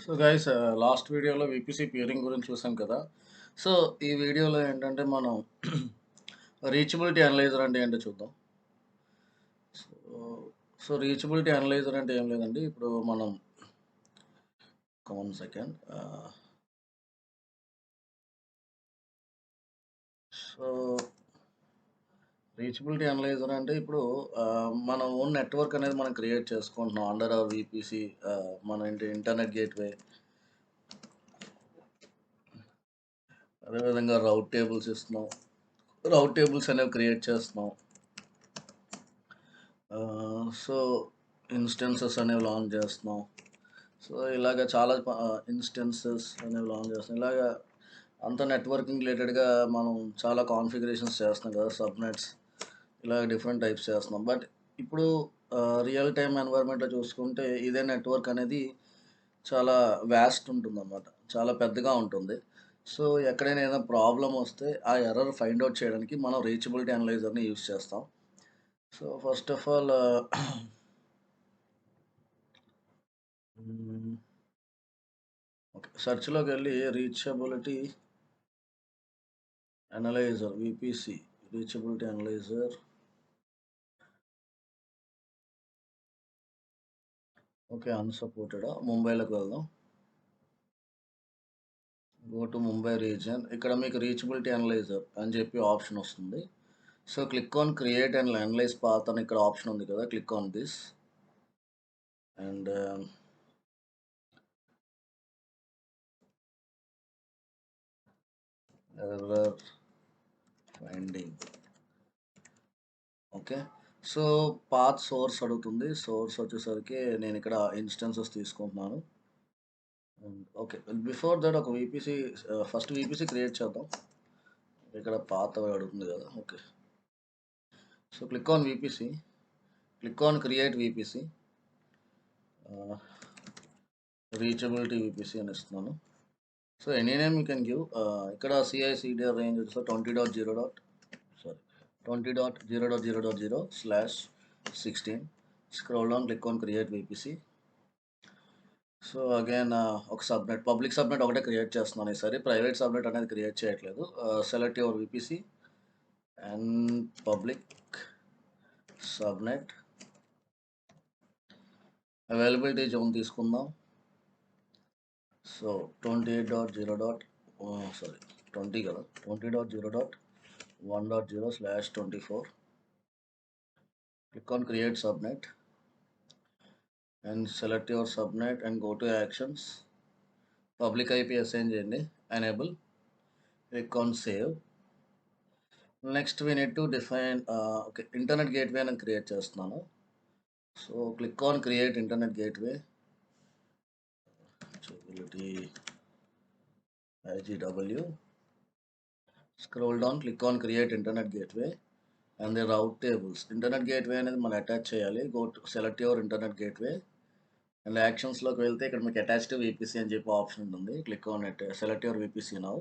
So guys last వీడియోలో VPC పియరింగ్ గురించి చూసాం కదా. సో ఈ వీడియోలో ఏంటంటే మనం రీచబిలిటీ అనలైజర్ అంటే ఏంటో చూద్దాం. సో సో రీచబిలిటీ అనలైజర్ అంటే ఏం లేదండి. ఇప్పుడు మనం 1 సెకండ్. సో రీచబిలిటీ అనలైజర్ అంటే ఇప్పుడు మన ఓన్ నెట్వర్క్ అనేది మనం క్రియేట్ చేసుకుంటున్నాం అండర్ అవర్ విపిసి. మన ఇంటర్నెట్ గేట్వే, అదేవిధంగా రౌట్ టేబుల్స్ ఇస్తున్నాం. రౌట్ టేబుల్స్ అనేవి క్రియేట్ చేస్తున్నాం. సో ఇన్స్టెన్సెస్ అనేవి లాంచ్ చేస్తున్నాం. సో ఇలాగ చాలా ఇన్స్టెన్సెస్ అనేవి లాంచ్ చేస్తున్నాం. ఇలాగ అంత నెట్వర్కింగ్ రిలేటెడ్గా మనం చాలా కాన్ఫిగరేషన్స్ చేస్తున్నాం కదా, సబ్నెట్స్, ఇలా డిఫరెంట్ టైప్స్ చేస్తున్నాం. బట్ ఇప్పుడు రియల్ టైమ్ ఎన్వైర్న్మెంట్లో చూసుకుంటే ఇదే నెట్వర్క్ అనేది చాలా వ్యాస్ట్ ఉంటుంది అన్నమాట, చాలా పెద్దగా ఉంటుంది. సో ఎక్కడైనా ఏదైనా ప్రాబ్లం వస్తే ఆ ఎర్రర్ ఫైండ్ అవుట్ చేయడానికి మనం రీచబిలిటీ అనలైజర్ని యూస్ చేస్తాం. So first of all okay, సెర్చ్లోకి వెళ్ళి reachability analyzer VPC, reachability analyzer. Okay, unsupported. ముంబైలోకి వెళ్దాం. Go to Mumbai region. ఇక్కడ మీకు రీచబిలిటీ అనలైజర్ అని చెప్పి ఆప్షన్ వస్తుంది. So click on create and analyze path అని ఇక్కడ ఆప్షన్ ఉంది కదా, click on this and error finding. Okay, so path source అడుగుతుంది. సోర్స్ వచ్చేసరికి నేను ఇక్కడ ఇన్స్టెన్సెస్ తీసుకుంటున్నాను. ఓకే, బిఫోర్ దట్ ఒక విపిసి, ఫస్ట్ విపిసి క్రియేట్ చేద్దాం. ఇక్కడ పాత్ అడుగుతుంది కదా. Okay, so click on VPC, click on create VPC, reachability VPC అని ఇస్తున్నాను. So any name you can give. ఇక్కడ CI/CD రేంజ్ వచ్చి 20.0.20.0.0/16. Scroll down, click on create VPC. So again ఒక subnet, public subnet ఒకటే create చేస్తున్నాను ఈసారి, private subnet అనేది create చేయట్లేదు. Select your VPC and public subnet. Availability zone తీసుకుందాం. So 28.0. Sorry 20 కదా, 20.0.1.0/24. click on create subnet and select your subnet and go to actions. Public IP assign చేయండి, enable, click on save. Next we need to define okay, internet gateway అని create చేస్తున్నాను. So click on create internet gateway, Reachability IGW. Scroll down, click on create internet gateway and the route tables. Internet gateway అనేది మనం attach చేయాలి. Go to select your internet gateway and యాక్షన్స్లోకి వెళ్తే ఇక్కడ మీకు attached VPC అని చెప్పి option ఉంటుంది. Click on it, select your VPC now.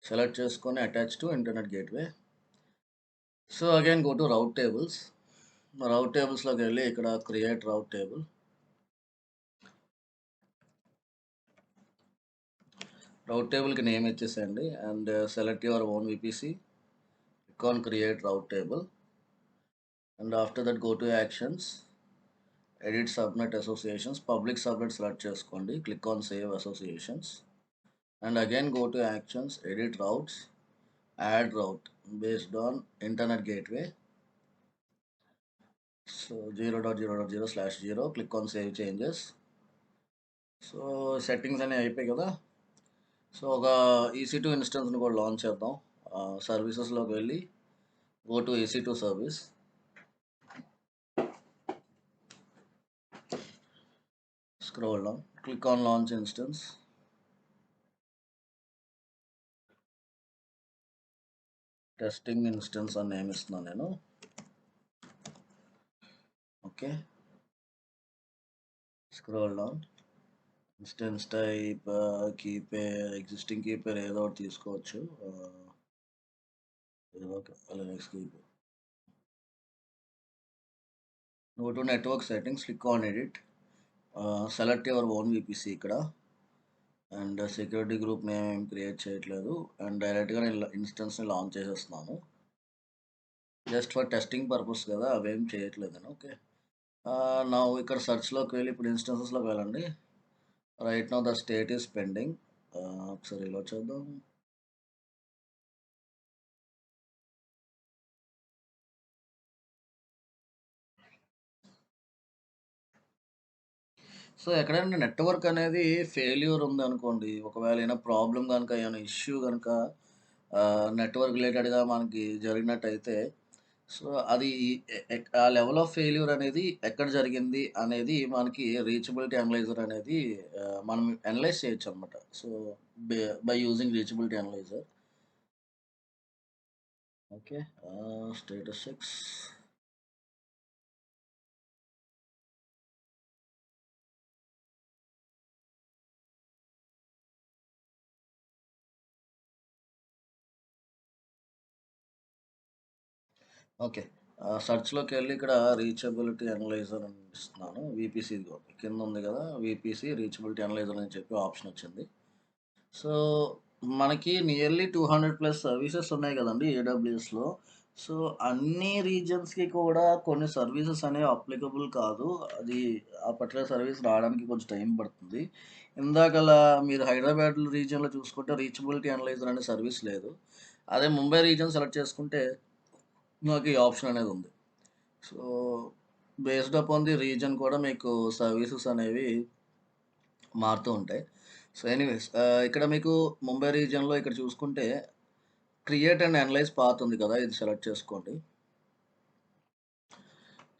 Select చేసుకొని attach to internet gateway. So again go to route tables. Route టేబుల్స్లోకి వెళ్ళి ఇక్కడ క్రియేట్ రౌట్ టేబుల్. రౌట్ టేబుల్కి నేమ్ ఇచ్చేసేయండి and select your own VPC. Click on create route table and after that go to actions, edit subnet associations. Public subnet select చేసుకోండి, click on save associations and again go to actions, edit routes, add route based on internet gateway. So 0.0.0/0, click on save changes. So settings అనేవి అయిపోయాయి కదా. So ఒక EC2 ఇన్స్టెన్స్ని కూడా launch చేద్దాం. సర్వీసెస్లోకి వెళ్ళి go to EC2 service. Scroll down, click on launch instance. Testing instance అని name ఇస్తున్నాను నేను. Okay, scroll down, instance type key pair, existing key pair ఏదో ఒకటి తీసుకోవచ్చు. Next key pair. Go to network settings, click on edit select your own VPC ఇక్కడ. And security group name ఏం create చేయట్లేదు. And డైరెక్ట్గా నేను ఇన్స్టెన్స్ని లాంచ్ చేసేస్తున్నాను. జస్ట్ ఫర్ టెస్టింగ్ పర్పస్ కదా, అవేం చేయట్లేదు నేను. ఓకే, నా ఇక్కడ సెర్చ్లోకి వెళ్ళి ఇప్పుడు ఇన్స్టెన్సెస్లోకి వెళ్ళండి. Right now the state is pending. ఒకసారి ఇలా చేద్దాం. సో ఎక్కడైనా నెట్వర్క్ అనేది ఫెయిల్యూర్ ఉందనుకోండి, ఒకవేళ ఏమైనా ప్రాబ్లం కనుక, ఏమైనా ఇష్యూ కనుక నెట్వర్క్ రిలేటెడ్గా మనకి జరిగినట్టయితే, సో అది ఆ లెవెల్ ఆఫ్ ఫెయిల్యూర్ అనేది ఎక్కడ జరిగింది అనేది మనకి రీచబిలిటీ అనలైజర్ అనేది మనం అనలైజ్ చేయొచ్చు అనమాట. So by using reachability analyzer. Okay, status 6. Okay, సెర్చ్లోకి వెళ్ళి ఇక్కడ రీచబిలిటీ అనలైజర్ అని ఇస్తున్నాను. వీపీసీ కింద ఉంది కదా, వీపీసీ రీచబిలిటీ అనలైజర్ అని చెప్పి ఆప్షన్ వచ్చింది. సో మనకి నియర్లీ 200+ సర్వీసెస్ ఉన్నాయి కదండి ఏడబ్ల్యూఎస్లో. సో అన్ని రీజన్స్కి కూడా కొన్ని సర్వీసెస్ అనేవి అప్లికబుల్ కాదు. అది ఆ పర్టికులర్ సర్వీస్ రావడానికి కొంచెం టైం పడుతుంది. ఇందాకలా మీరు హైదరాబాద్ రీజియన్లో చూసుకుంటే రీచబిలిటీ అనలైజర్ అనే సర్వీస్ లేదు. అదే ముంబై రీజియన్ సెలెక్ట్ చేసుకుంటే నాకు ఈ ఆప్షన్ అనేది ఉంది. So based upon the reason కూడా మీకు సర్వీసెస్ అనేవి మారుతూ ఉంటాయి. సో ఎనీవేస్, ఇక్కడ మీకు ముంబై రీజియన్లో ఇక్కడ చూసుకుంటే క్రియేట్ అండ్ అనలైజ్ పాత్ ఉంది కదా, ఇది సెలెక్ట్ చేసుకోండి.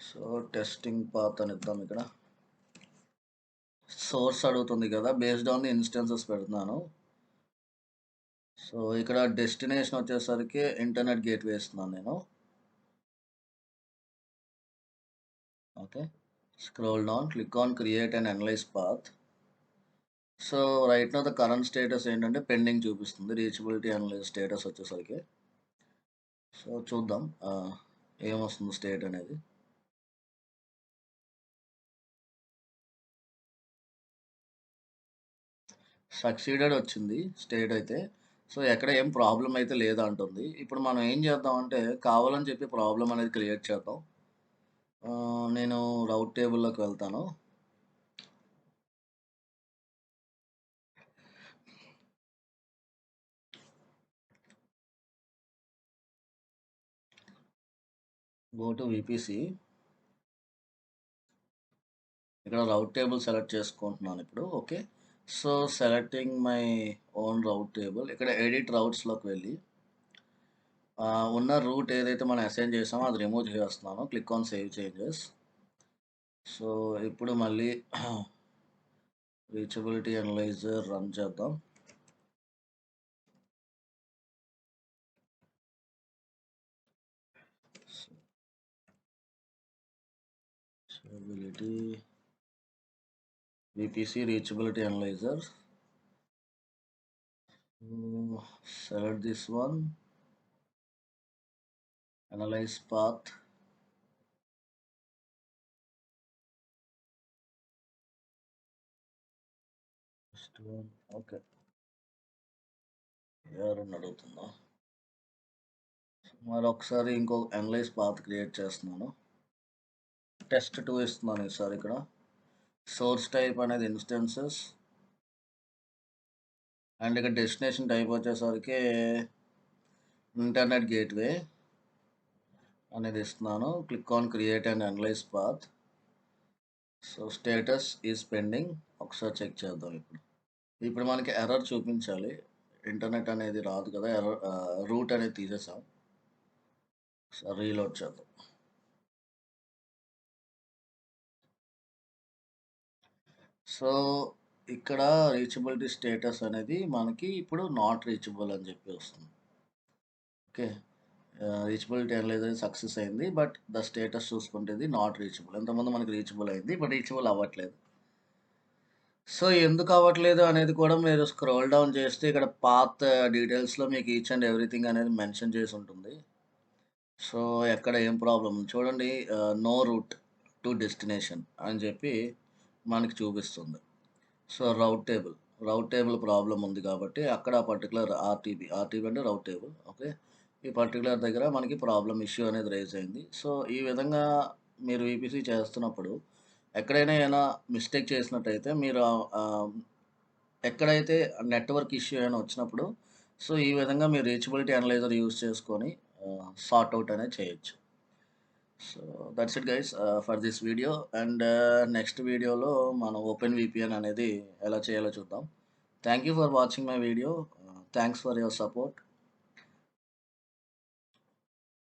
సో టెస్టింగ్ పాత్ అని ఇద్దాం. ఇక్కడ సోర్స్ అడుగుతుంది కదా, బేస్డ్ ఆన్ ది ఇన్స్టెన్సెస్ పెడుతున్నాను. సో ఇక్కడ డెస్టినేషన్ వచ్చేసరికి ఇంటర్నెట్ గేట్వే ఇస్తున్నాను నేను. Okay, scroll down, click on create and analyze path. So right now the current status ఏంటంటే పెండింగ్ చూపిస్తుంది రీచబిలిటీ అనలైజ్ స్టేటస్ వచ్చేసరికి. సో చూద్దాం ఏమొస్తుంది స్టేట్ అనేది. సక్సీడెడ్ వచ్చింది స్టేట్ అయితే. సో ఎక్కడ ఏం ప్రాబ్లం అయితే లేదంటుంది. ఇప్పుడు మనం ఏం చేద్దామంటే కావాలని చెప్పి ప్రాబ్లం అనేది క్రియేట్ చేద్దాం. నేను రౌట్ టేబుల్లోకి వెళ్తాను. Go to VPC. ఇక్కడ రౌట్ టేబుల్ సెలెక్ట్ చేసుకుంటున్నాను ఇప్పుడు. Okay, so selecting my own rate table. ఇక్కడ ఎడిట్ రౌట్స్లోకి వెళ్ళి ఉన్న రూట్ ఏదైతే మనం అసైన్ చేసామో అది రిమూవ్ చేస్తున్నాను. Click on save changes. So ఇప్పుడు మళ్ళీ రీచబిలిటీ అనలైజర్ రన్ చేద్దాం. Reachability, VPC Reachability Analyzer. So select this one, analyze path. First one, okay. ఎవరన్నా అడుగుతుందా? మరొకసారి ఇంకో అనలైజ్ పాత్ క్రియేట్ చేస్తున్నాను. టెస్ట్ 2 ఇస్తున్నాను ఈసారి. ఇక్కడ సోర్స్ టైప్ అనేది ఇన్స్టెన్సెస్ అండ్ ఇక్కడ డెస్టినేషన్ టైప్ వచ్చేసరికి ఇంటర్నెట్ గేట్వే అనేది ఇస్తున్నాను. Click on create and analyze path. So status is pending. ఒకసారి చెక్ చేద్దాం. ఇప్పుడు మనకి ఎర్రర్ చూపించాలి. ఇంటర్నెట్ అనేది రాదు కదా, ఎర్రర్ రూట్ అనేది తీసేసాం. సో రీలోడ్ చేద్దాం. సో ఇక్కడ రీచబిలిటీ స్టేటస్ అనేది మనకి ఇప్పుడు నాట్ రీచబుల్ అని చెప్పి వస్తుంది. ఓకే, రీచబిలిటీ అనేది సక్సెస్ అయింది, బట్ ద స్టేటస్ చూసుకుంటే ఇది నాట్ రీచబుల్. ఎంతమంది మనకి రీచబుల్ అయింది, బట్ రీచబుల్ అవ్వట్లేదు. సో ఎందుకు అవ్వట్లేదు అనేది కూడా మీరు స్క్రోల్ డౌన్ చేస్తే ఇక్కడ పాత్ డీటెయిల్స్లో మీకు ఈచ్ అండ్ ఎవ్రీథింగ్ అనేది మెన్షన్ చేసి ఉంటుంది. సో ఎక్కడ ఏం ప్రాబ్లం చూడండి, నో రూట్ టు డెస్టినేషన్ అని చెప్పి మనకి చూపిస్తుంది. సో, రౌట్ టేబుల్ ప్రాబ్లమ్ ఉంది కాబట్టి అక్కడ ఆ పర్టిక్యులర్ ఆర్టీబీ అంటే రౌట్ టేబుల్. ఓకే. ఈ పర్టిక్యులర్ దగ్గర మనకి ప్రాబ్లమ్ ఇష్యూ అనేది రైజ్ అయింది. సో, ఈ విధంగా మీరు ఈపీసీ చేస్తున్నప్పుడు ఎక్కడైనా ఏమైనా మిస్టేక్ చేసినట్టయితే మీరు ఎక్కడైతే నెట్వర్క్ ఇష్యూ అయినా వచ్చినప్పుడు సో, ఈ విధంగా మీరు రీచబిలిటీ అనలైజర్ యూజ్ చేసుకొని సార్ట్ ఔట్ అనేది చేయొచ్చు. So, that's it guys for this video. And next వీడియోలో మనం ఓపెన్ వీపీఎన్ అనేది ఎలా చేయాలో చూద్దాం. Thank you for watching my video. Thanks for your support.